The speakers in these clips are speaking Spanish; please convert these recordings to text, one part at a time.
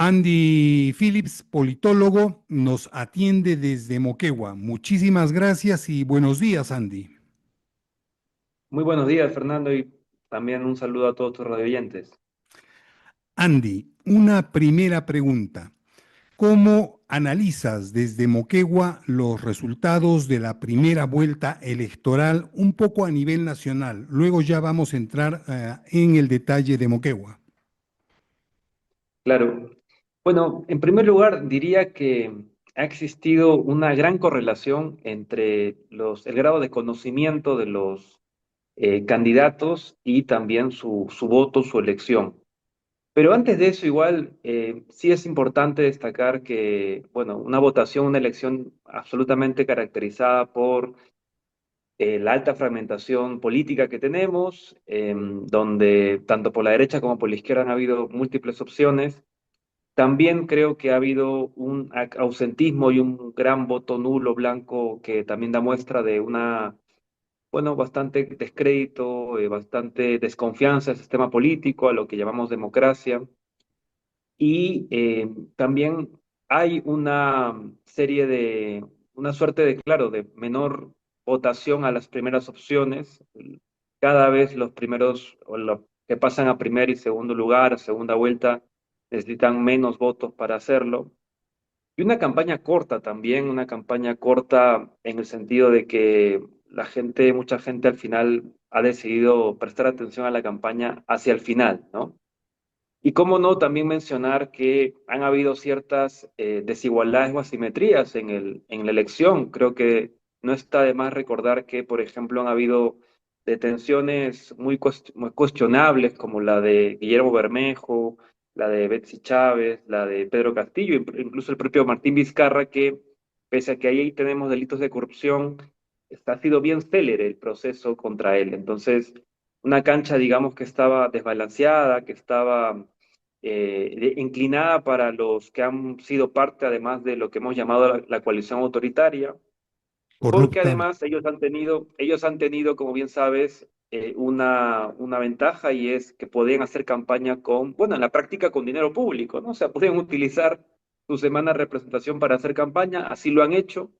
Andy Phillips, politólogo, nos atiende desde Moquegua. Muchísimas gracias y buenos días, Andy. Muy buenos días, Fernando, y también un saludo a todos tus radioyentes. Andy, una primera pregunta. ¿Cómo analizas desde Moquegua los resultados de la primera vuelta electoral un poco a nivel nacional? Luego ya vamos a entrar en el detalle de Moquegua. Claro. Bueno, en primer lugar, diría que ha existido una gran correlación entre el grado de conocimiento de los candidatos y también su voto, su elección. Pero antes de eso, igual, sí es importante destacar que, bueno, una votación, una elección absolutamente caracterizada por la alta fragmentación política que tenemos, donde tanto por la derecha como por la izquierda han habido múltiples opciones. También creo que ha habido un ausentismo y un gran voto nulo blanco que también da muestra de una, bueno, bastante descrédito, bastante desconfianza al sistema político, a lo que llamamos democracia. Y también hay una suerte de, claro, de menor votación a las primeras opciones. Cada vez los primeros, o los que pasan a primer y segundo lugar, a segunda vuelta, necesitan menos votos para hacerlo. Y una campaña corta también, una campaña corta en el sentido de que mucha gente al final ha decidido prestar atención a la campaña hacia el final, ¿no? Y cómo no también mencionar que han habido ciertas desigualdades o asimetrías en la elección. Creo que no está de más recordar que, por ejemplo, han habido detenciones muy cuestionables como la de Guillermo Bermejo, la de Betsy Chávez, la de Pedro Castillo, incluso el propio Martín Vizcarra, que pese a que ahí tenemos delitos de corrupción, ha sido bien célere el proceso contra él. Entonces, una cancha, digamos, que estaba desbalanceada, que estaba inclinada para los que han sido parte, además de lo que hemos llamado la coalición autoritaria, porque Corrupta. además ellos han tenido, como bien sabes, una ventaja y es que podían hacer campaña con, bueno, en la práctica con dinero público, ¿no? O sea, podían utilizar su semana de representación para hacer campaña, así lo han hecho,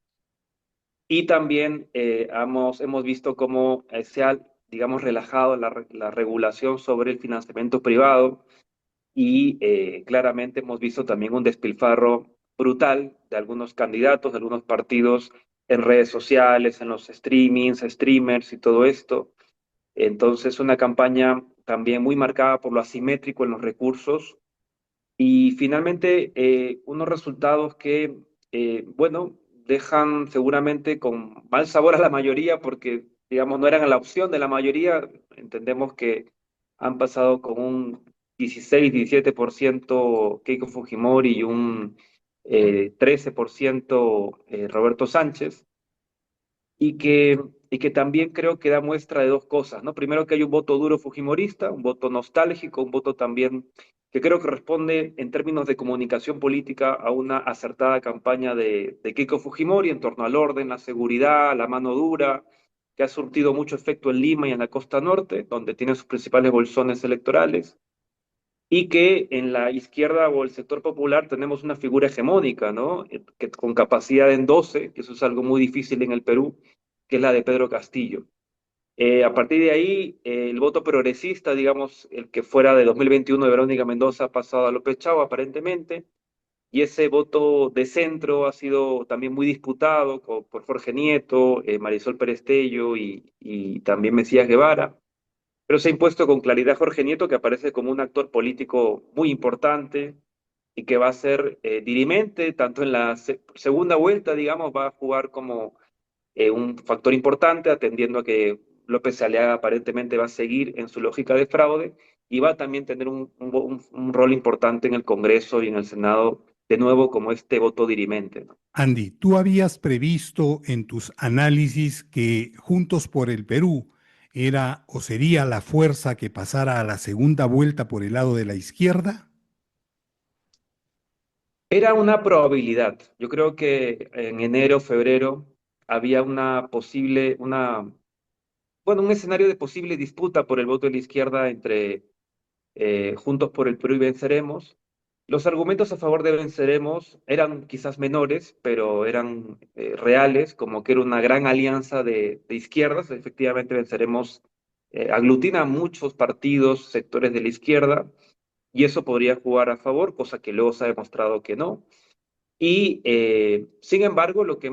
y también hemos visto cómo se ha, digamos, relajado la regulación sobre el financiamiento privado y claramente hemos visto también un despilfarro brutal de algunos candidatos, de algunos partidos en redes sociales, en los streamers y todo esto. Entonces, una campaña también muy marcada por lo asimétrico en los recursos y finalmente unos resultados que, bueno, dejan seguramente con mal sabor a la mayoría porque, digamos, no eran la opción de la mayoría. Entendemos que han pasado con un 16-17% Keiko Fujimori y un 13% Roberto Sánchez y que también creo que da muestra de dos cosas, ¿no? Primero que hay un voto duro fujimorista, un voto nostálgico, un voto también que creo que responde en términos de comunicación política a una acertada campaña de Keiko Fujimori en torno al orden, la seguridad, la mano dura, que ha surtido mucho efecto en Lima y en la costa norte, donde tiene sus principales bolsones electorales y que en la izquierda o el sector popular tenemos una figura hegemónica, ¿no? Que con capacidad en 12, que eso es algo muy difícil en el Perú, que es la de Pedro Castillo. A partir de ahí, el voto progresista, digamos, el que fuera de 2021 de Verónica Mendoza, ha pasado a López Chau, aparentemente, y ese voto de centro ha sido también muy disputado por Jorge Nieto, Marisol Perestello y también Mesías Guevara. Pero se ha impuesto con claridad Jorge Nieto, que aparece como un actor político muy importante y que va a ser dirimente, tanto en la segunda vuelta, digamos, va a jugar como un factor importante, atendiendo a que López Aliaga aparentemente va a seguir en su lógica de fraude y va a también tener un rol importante en el Congreso y en el Senado, de nuevo como este voto dirimente, ¿no? Andy, ¿tú habías previsto en tus análisis que Juntos por el Perú era o sería la fuerza que pasara a la segunda vuelta por el lado de la izquierda? Era una probabilidad. Yo creo que en enero, febrero, había bueno, un escenario de posible disputa por el voto de la izquierda entre Juntos por el Perú y Venceremos. Los argumentos a favor de Venceremos eran quizás menores, pero eran reales, como que era una gran alianza de izquierdas. Efectivamente, Venceremos aglutina muchos partidos, sectores de la izquierda, y eso podría jugar a favor, cosa que luego se ha demostrado que no. Y sin embargo, lo que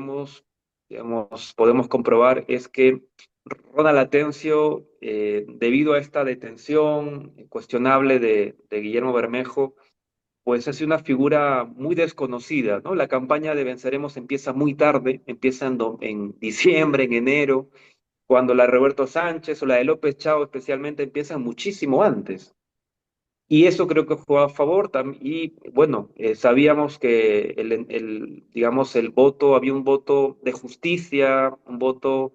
digamos, podemos comprobar es que Ronald Atencio, debido a esta detención cuestionable de Guillermo Bermejo, pues es una figura muy desconocida, ¿no? La campaña de Venceremos empieza muy tarde, empieza en diciembre, en enero, cuando la de Roberto Sánchez o la de López Chao especialmente empiezan muchísimo antes. Y eso creo que jugó a favor. Y bueno, sabíamos que digamos, el voto, había un voto de justicia, un voto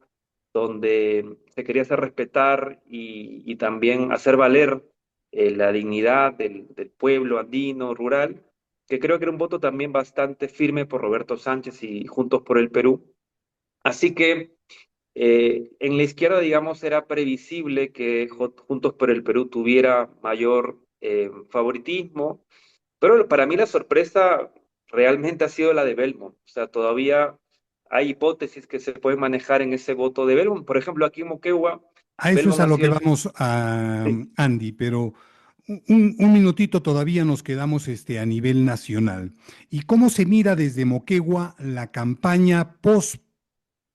donde se quería hacer respetar y también hacer valer la dignidad del pueblo andino, rural, que creo que era un voto también bastante firme por Roberto Sánchez y Juntos por el Perú. Así que en la izquierda, digamos, era previsible que Juntos por el Perú tuviera mayor favoritismo, pero para mí la sorpresa realmente ha sido la de Belmont. O sea, todavía hay hipótesis que se pueden manejar en ese voto de Belmont. Por ejemplo, aquí en Moquegua, A eso es Belmont a ha lo que sido vamos, a, sí. Andy, pero un minutito todavía nos quedamos a nivel nacional. ¿Y cómo se mira desde Moquegua la campaña post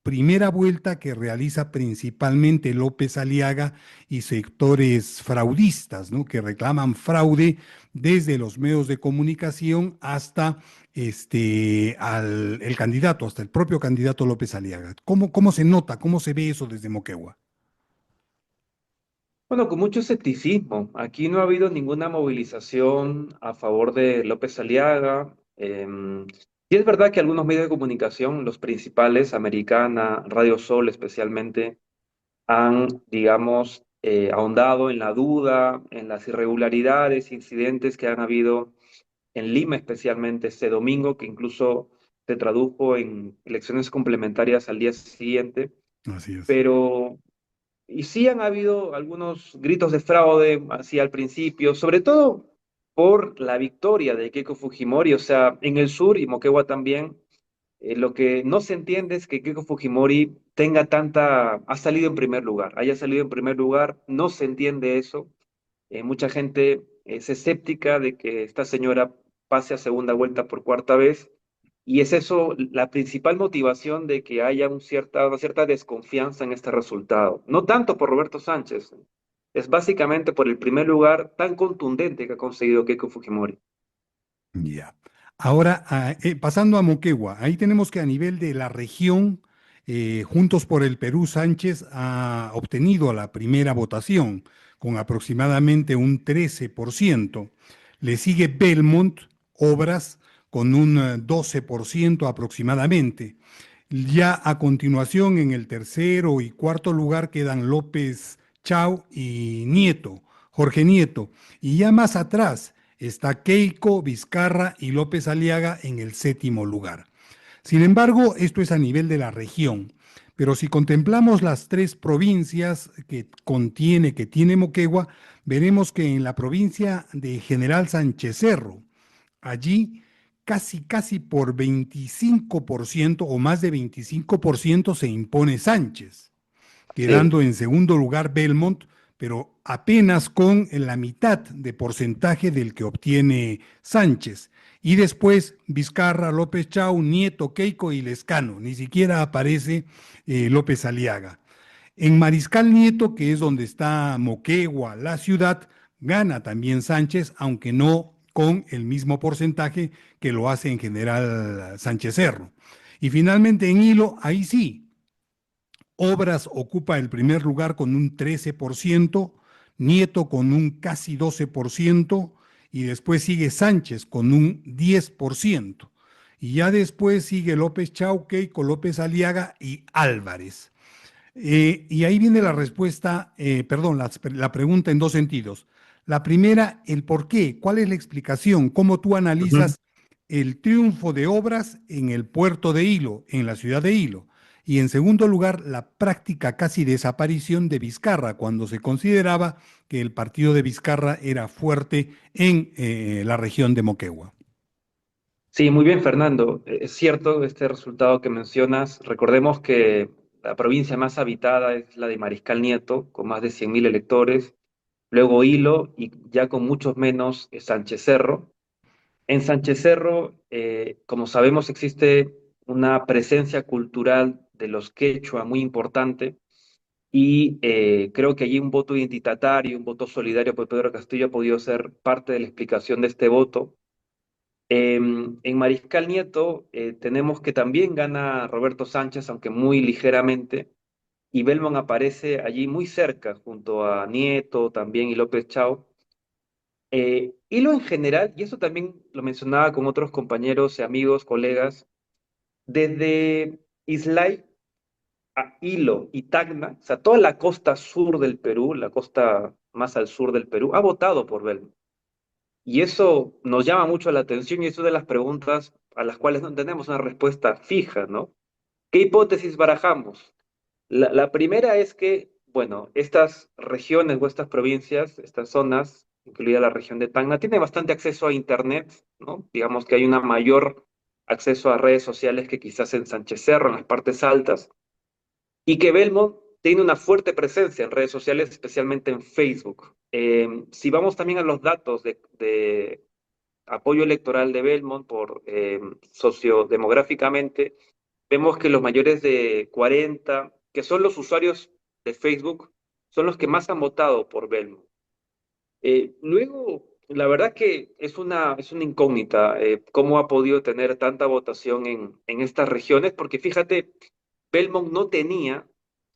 primera vuelta que realiza principalmente López Aliaga y sectores fraudistas, ¿no? Que reclaman fraude desde los medios de comunicación hasta el candidato, hasta el propio candidato López Aliaga? ¿Cómo se nota, cómo se ve eso desde Moquegua? Bueno, con mucho escepticismo. Aquí no ha habido ninguna movilización a favor de López Aliaga. Y es verdad que algunos medios de comunicación, los principales, Americana, Radio Sol especialmente, han, digamos, ahondado en la duda, en las irregularidades, incidentes que han habido en Lima, especialmente este domingo, que incluso se tradujo en elecciones complementarias al día siguiente. Así es. Pero y sí han habido algunos gritos de fraude así al principio, sobre todo por la victoria de Keiko Fujimori, o sea, en el sur y Moquegua también, lo que no se entiende es que Keiko Fujimori ha salido en primer lugar, haya salido en primer lugar, no se entiende eso. Mucha gente es escéptica de que esta señora pase a segunda vuelta por cuarta vez. Y es eso la principal motivación de que haya una cierta desconfianza en este resultado. No tanto por Roberto Sánchez, es básicamente por el primer lugar tan contundente que ha conseguido Keiko Fujimori. Ya. Ahora, pasando a Moquegua, ahí tenemos que a nivel de la región, Juntos por el Perú, Sánchez ha obtenido la primera votación con aproximadamente un 13%. Le sigue Belmont, Obras, con un 12% aproximadamente. Ya a continuación, en el tercero y cuarto lugar quedan López Chao y Nieto, Jorge Nieto. Y ya más atrás está Keiko, Vizcarra y López Aliaga en el séptimo lugar. Sin embargo, esto es a nivel de la región. Pero si contemplamos las tres provincias que tiene Moquegua, veremos que en la provincia de General Sánchez Cerro, allí casi por 25% o más de 25% se impone Sánchez, Sí, quedando en segundo lugar Belmont, pero apenas con la mitad de porcentaje del que obtiene Sánchez. Y después Vizcarra, López Chau, Nieto, Keiko y Lescano. Ni siquiera aparece López Aliaga. En Mariscal Nieto, que es donde está Moquegua, la ciudad, gana también Sánchez, aunque no con el mismo porcentaje que lo hace en general Sánchez Cerro. Y finalmente en Hilo, ahí sí, Obras ocupa el primer lugar con un 13%, Nieto con un casi 12% y después sigue Sánchez con un 10%. Y ya después sigue López Chauque, con López Aliaga y Álvarez. Y ahí viene la respuesta, perdón, la pregunta en dos sentidos. La primera, el por qué, cuál es la explicación, cómo tú ujú, analizas el triunfo de Obras en el puerto de Hilo, en la ciudad de Hilo. Y en segundo lugar, la práctica casi desaparición de Vizcarra, cuando se consideraba que el partido de Vizcarra era fuerte en la región de Moquegua. Sí, muy bien, Fernando. Es cierto este resultado que mencionas. Recordemos que la provincia más habitada es la de Mariscal Nieto, con más de 100.000 electores, luego Hilo y ya con muchos menos Sánchez Cerro. En Sánchez Cerro, como sabemos, existe una presencia cultural de los quechua muy importante y creo que allí un voto identitario, un voto solidario por Pedro Castillo ha podido ser parte de la explicación de este voto. En Mariscal Nieto tenemos que también gana Roberto Sánchez, aunque muy ligeramente, y Belmont aparece allí muy cerca, junto a Nieto también y López Chao. Hilo en general, y eso también lo mencionaba con otros compañeros, amigos, colegas, desde Islay a Hilo y Tacna, o sea, toda la costa sur del Perú, la costa más al sur del Perú, ha votado por Belmont. Y eso nos llama mucho la atención y es una de las preguntas a las cuales no tenemos una respuesta fija, ¿no? ¿Qué hipótesis barajamos? La primera es que, bueno, estas regiones o estas provincias, estas zonas, incluida la región de Tacna, tienen bastante acceso a Internet, ¿no? Digamos que hay una mayor acceso a redes sociales que quizás en Sánchez Cerro, en las partes altas, y que Belmont tiene una fuerte presencia en redes sociales, especialmente en Facebook. Si vamos también a los datos de apoyo electoral de Belmont por sociodemográficamente, vemos que los mayores de 40, que son los usuarios de Facebook, son los que más han votado por Belmont. Luego, la verdad que es una incógnita cómo ha podido tener tanta votación en estas regiones, porque fíjate, Belmont no tenía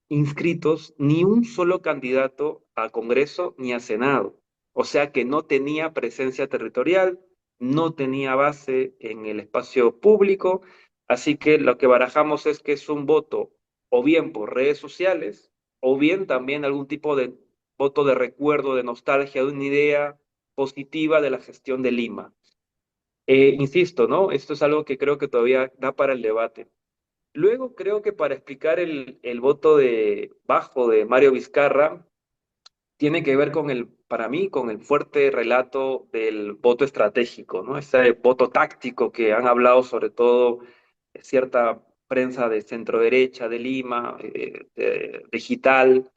inscritos ni un solo candidato a Congreso ni a Senado. O sea que no tenía presencia territorial, no tenía base en el espacio público, así que lo que barajamos es que es un voto o bien por redes sociales o bien también algún tipo de voto de recuerdo, de nostalgia, de una idea positiva de la gestión de Lima. Insisto, ¿no? Esto es algo que creo que todavía da para el debate. Luego creo que para explicar el voto de bajo de Mario Vizcarra tiene que ver con para mí, con el fuerte relato del voto estratégico, ¿no? Ese voto táctico que han hablado sobre todo cierta prensa de centro derecha de Lima, digital.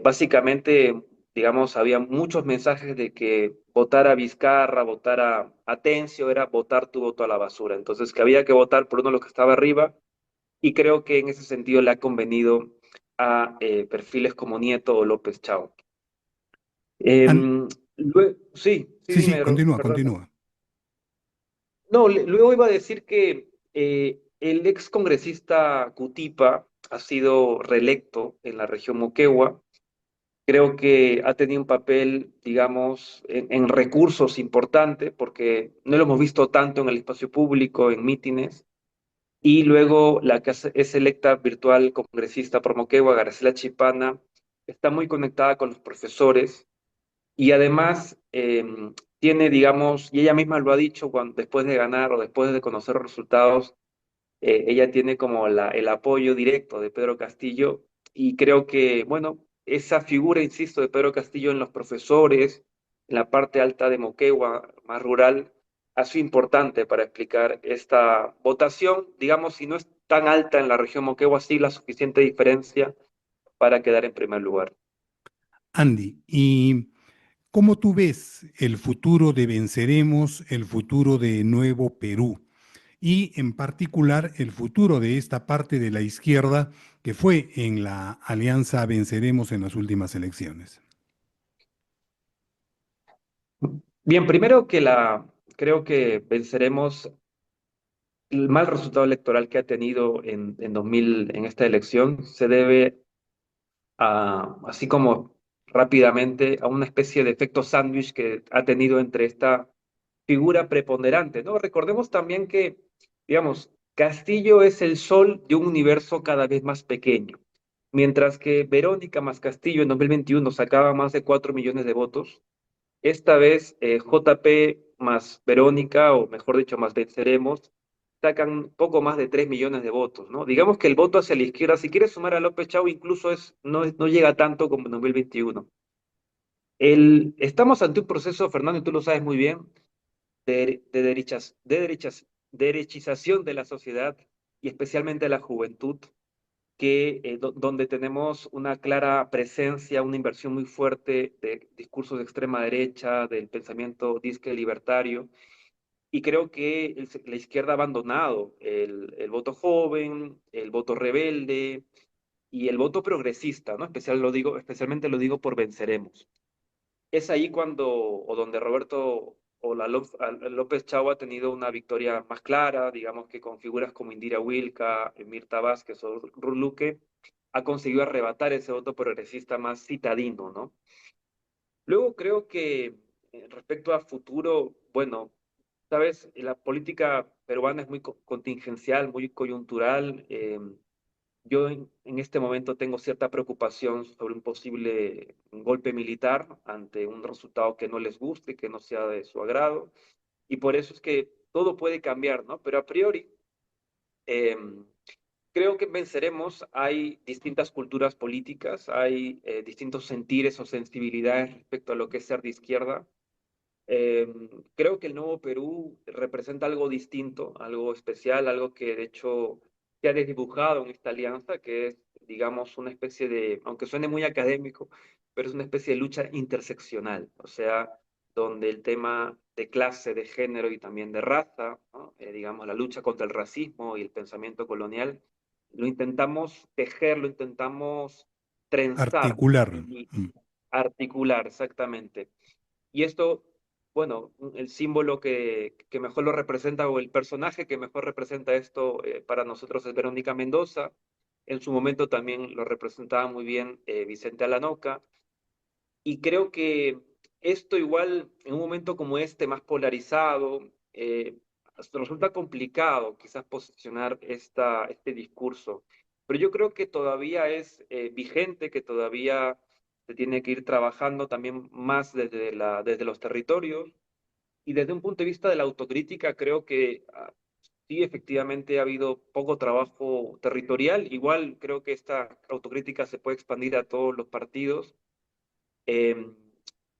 Básicamente, digamos, había muchos mensajes de que votar a Vizcarra, votar a Atencio era votar tu voto a la basura. Entonces, que había que votar por uno de los que estaba arriba y creo que en ese sentido le ha convenido a perfiles como Nieto o López Chao. An- Sí, sí, sí, sí, dime, continúa, Fernando. continúa. No, luego iba a decir que el ex congresista Cutipa ha sido reelecto en la región Moquegua. Creo que ha tenido un papel, digamos, en recursos importante, porque no lo hemos visto tanto en el espacio público, en mítines. Y luego la que es electa virtual congresista por Moquegua, García Chipana, está muy conectada con los profesores y además tiene, digamos, y ella misma lo ha dicho después de ganar o después de conocer los resultados, ella tiene como el apoyo directo de Pedro Castillo y creo que, bueno, esa figura, insisto, de Pedro Castillo en los profesores, en la parte alta de Moquegua, más rural, ha sido importante para explicar esta votación, digamos, si no es tan alta en la región Moquegua, sí la suficiente diferencia para quedar en primer lugar. Andy, ¿y cómo tú ves el futuro de Venceremos, el futuro de Nuevo Perú? Y en particular el futuro de esta parte de la izquierda que fue en la alianza Venceremos en las últimas elecciones. Bien, primero creo que venceremos el mal resultado electoral que ha tenido en 2000, en esta elección, se debe así como rápidamente, a una especie de efecto sándwich que ha tenido entre esta figura preponderante, ¿no? Recordemos también que, digamos, Castillo es el sol de un universo cada vez más pequeño. Mientras que Verónica más Castillo en 2021 sacaba más de 4 millones de votos, esta vez JP más Verónica, o mejor dicho, más Venceremos, sacan poco más de 3 millones de votos, ¿no? Digamos que el voto hacia la izquierda, si quieres sumar a López Chau, incluso no llega tanto como en 2021. Estamos ante un proceso, Fernando, y tú lo sabes muy bien, derechización de la sociedad y especialmente de la juventud, donde tenemos una clara presencia, una inversión muy fuerte de discursos de extrema derecha, del pensamiento disque libertario, y creo que la izquierda ha abandonado el voto joven, el voto rebelde y el voto progresista, ¿no? Especialmente lo digo por Venceremos. Es ahí cuando, o donde Roberto o López Chau ha tenido una victoria más clara, digamos que con figuras como Indira Wilca, Mirta Vázquez o Ruth Luque, ha conseguido arrebatar ese voto progresista más citadino, ¿no? Luego creo que respecto a futuro, bueno, sabes, la política peruana es muy contingencial, muy coyuntural. Yo en este momento tengo cierta preocupación sobre un posible golpe militar ante un resultado que no les guste, que no sea de su agrado, y por eso es que todo puede cambiar, ¿no? Pero a priori, eh, creo que venceremos. Hay distintas culturas políticas, hay distintos sentires o sensibilidades respecto a lo que es ser de izquierda. Eh, Creo que el Nuevo Perú representa algo distinto, algo especial, algo que de hecho se ha desdibujado en esta alianza, que es, digamos, una especie de, aunque suene muy académico, pero es una especie de lucha interseccional, o sea, donde el tema de clase, de género y también de raza, ¿no? Digamos, la lucha contra el racismo y el pensamiento colonial, lo intentamos tejer, lo intentamos trenzar Articular. y Mm. articular, exactamente. Y esto, bueno, el símbolo que mejor lo representa o el personaje que mejor representa esto para nosotros es Verónica Mendoza. En su momento también lo representaba muy bien Vicente Alanoca. Y creo que esto igual, en un momento como este, más polarizado, hasta resulta complicado quizás posicionar este discurso. Pero yo creo que todavía es vigente, que todavía se tiene que ir trabajando también más desde los territorios. Y desde un punto de vista de la autocrítica, creo que sí, efectivamente ha habido poco trabajo territorial. Igual creo que esta autocrítica se puede expandir a todos los partidos. Eh,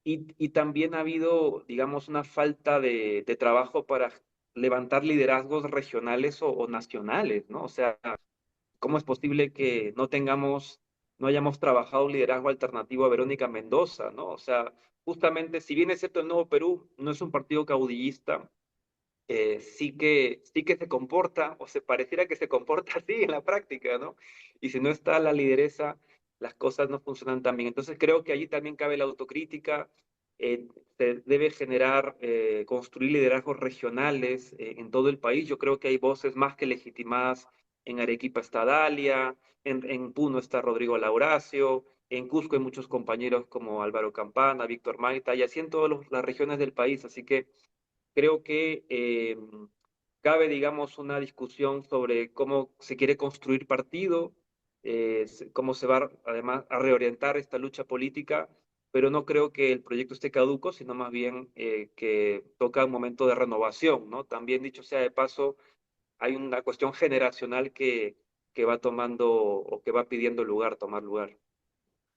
y también ha habido, digamos, una falta de trabajo para levantar liderazgos regionales o nacionales, ¿no? O sea, ¿cómo es posible que no hayamos trabajado un liderazgo alternativo a Verónica Mendoza, ¿no? O sea, justamente, si bien es cierto, el Nuevo Perú no es un partido caudillista, sí que se comporta, o se pareciera que se comporta así en la práctica, ¿no? Y si no está la lideresa, las cosas no funcionan tan bien. Entonces creo que allí también cabe la autocrítica. Se debe generar, construir liderazgos regionales en todo el país. Yo creo que hay voces más que legitimadas. En Arequipa está Dalia, en Puno está Rodrigo Lauracio, en Cusco hay muchos compañeros como Álvaro Campana, Víctor Maita, y así en todas las regiones del país. Así que creo que cabe, digamos, una discusión sobre cómo se quiere construir partido, cómo se va además a reorientar esta lucha política, pero no creo que el proyecto esté caduco, sino más bien que toca un momento de renovación, ¿no? También dicho sea de paso, hay una cuestión generacional que va tomando o que va pidiendo lugar, tomar lugar.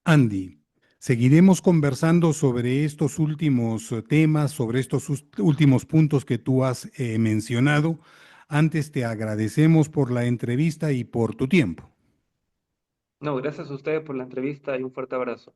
Andy, seguiremos conversando sobre estos últimos temas, sobre estos últimos puntos que tú has mencionado. Antes te agradecemos por la entrevista y por tu tiempo. No, gracias a ustedes por la entrevista y un fuerte abrazo.